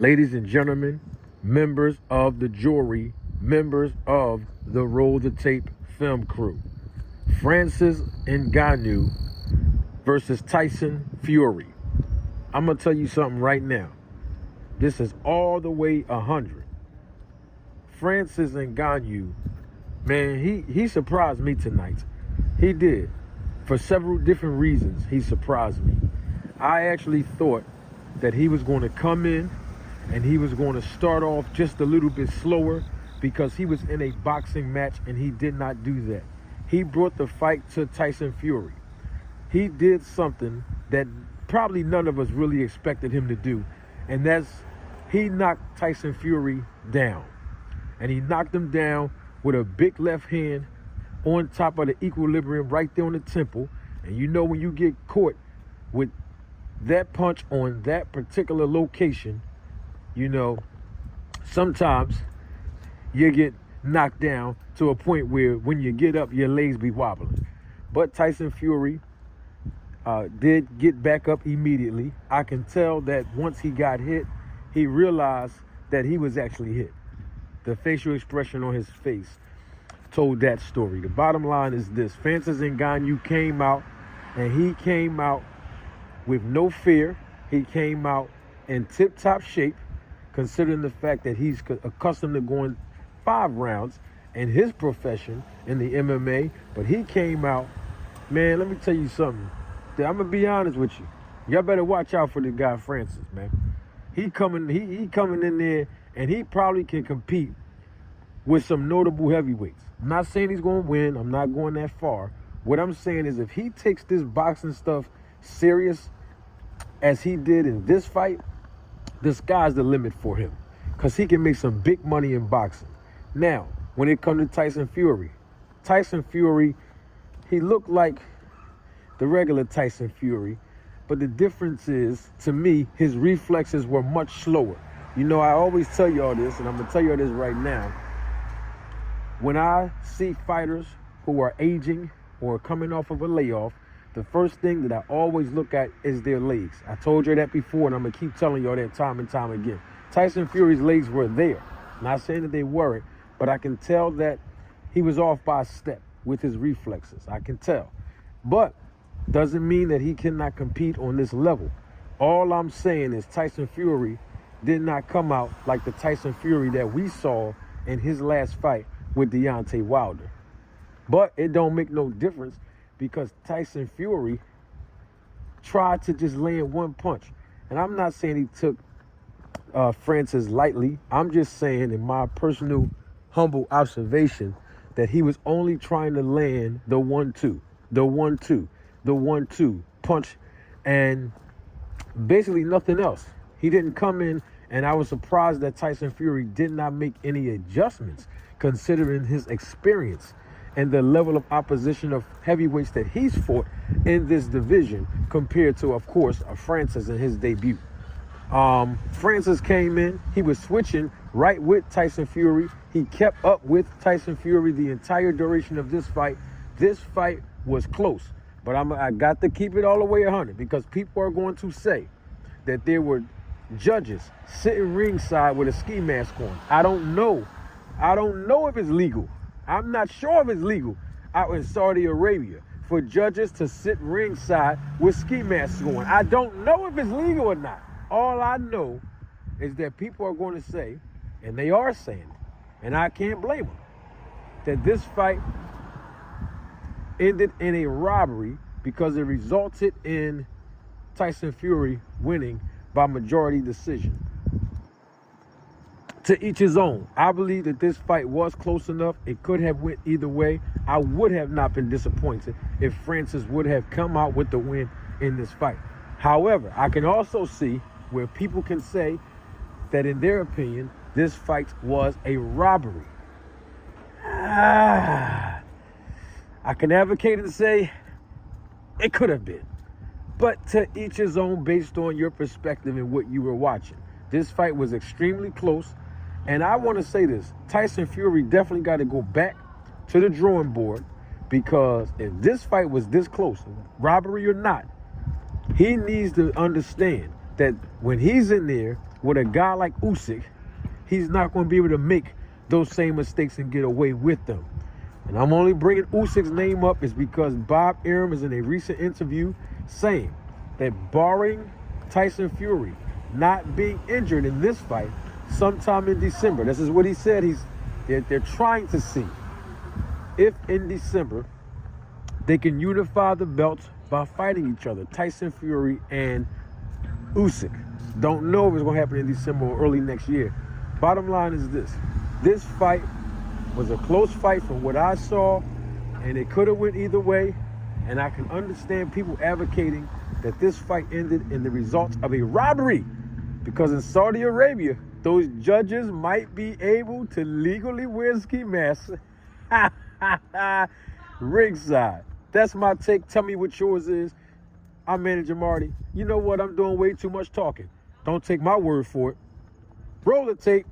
Ladies and gentlemen, members of the jury, members of the Roll the Tape film crew, Francis Ngannou versus Tyson Fury. I'm going to tell you something right now. This is all the way 100. Francis Ngannou, man, he surprised me tonight. He did. For several different reasons, he surprised me. I actually thought that he was going to come in and he was going to start off just a little bit slower because he was in a boxing match, and he did not do that. He brought the fight to Tyson Fury. He did something that probably none of us really expected him to do, and that's he knocked Tyson Fury down. And he knocked him down with a big left hand on top of the equilibrium right there on the temple. And you know, when you get caught with that punch on that particular location, you know, sometimes you get knocked down to a point where when you get up, your legs be wobbling. But Tyson Fury did get back up immediately. I can tell that once he got hit, he realized that he was actually hit. The facial expression on his face told that story. The bottom line is this: Francis Ngannou came out, and he came out with no fear. He came out in tip-top shape, considering the fact that he's accustomed to going 5 rounds in his profession in the MMA. But he came out, man, let me tell you something. I'm going to be honest with you. Y'all better watch out for the guy Francis, man. He coming in there, and he probably can compete with some notable heavyweights. I'm not saying he's going to win. I'm not going that far. What I'm saying is, if he takes this boxing stuff serious as he did in this fight, the sky's the limit for him, because he can make some big money in boxing. Now, when it comes to Tyson Fury, he looked like the regular Tyson Fury, but the difference is, to me, his reflexes were much slower. You know, I always tell y'all this, and I'm going to tell y'all this right now. When I see fighters who are aging or coming off of a layoff, the first thing that I always look at is their legs. I told you that before, and I'm going to keep telling y'all that time and time again. Tyson Fury's legs were there. Not saying that they weren't, but I can tell that he was off by a step with his reflexes. I can tell. But doesn't mean that he cannot compete on this level. All I'm saying is Tyson Fury did not come out like the Tyson Fury that we saw in his last fight with Deontay Wilder. But it don't make no difference, because Tyson Fury tried to just land one punch. And I'm not saying he took Francis lightly. I'm just saying, in my personal humble observation, that he was only trying to land the 1-2, the 1-2, the 1-2 punch, and basically nothing else. He didn't come in, and I was surprised that Tyson Fury did not make any adjustments, considering his experience and the level of opposition of heavyweights that he's fought in this division, compared to, of course, Francis in his debut. Francis came in, he was switching right with Tyson Fury. He kept up with Tyson Fury the entire duration of this fight. This fight was close, but I got to keep it all the way 100, because people are going to say that there were judges sitting ringside with a ski mask on. I don't know if it's legal. I'm not sure if it's legal out in Saudi Arabia for judges to sit ringside with ski masks on. I don't know if it's legal or not. All I know is that people are going to say, and they are saying, and I can't blame them, that this fight ended in a robbery because it resulted in Tyson Fury winning by majority decision. To each his own. I believe that this fight was close enough. It could have went either way. I would have not been disappointed if Francis would have come out with the win in this fight. However, I can also see where people can say that, in their opinion, this fight was a robbery. I can advocate and say it could have been. But to each his own, based on your perspective and what you were watching. This fight was extremely close. And I want to say this: Tyson Fury definitely got to go back to the drawing board, because if this fight was this close, robbery or not, he needs to understand that when he's in there with a guy like Usyk, he's not going to be able to make those same mistakes and get away with them. And I'm only bringing Usyk's name up is because Bob Arum is in a recent interview saying that barring Tyson Fury not being injured in this fight sometime in December, this is what he said, they're trying to see if in December they can unify the belts by fighting each other, Tyson Fury and Usyk. Don't know if it's going to happen in December or early next year. Bottom line is this fight was a close fight from what I saw, and it could have went either way, and I can understand people advocating that this fight ended in the results of a robbery, because in Saudi Arabia, those judges might be able to legally wear ski masks ringside. That's my take. Tell me what yours is. I'm Manager Marty. You know what? I'm doing way too much talking. Don't take my word for it. Roll the tape.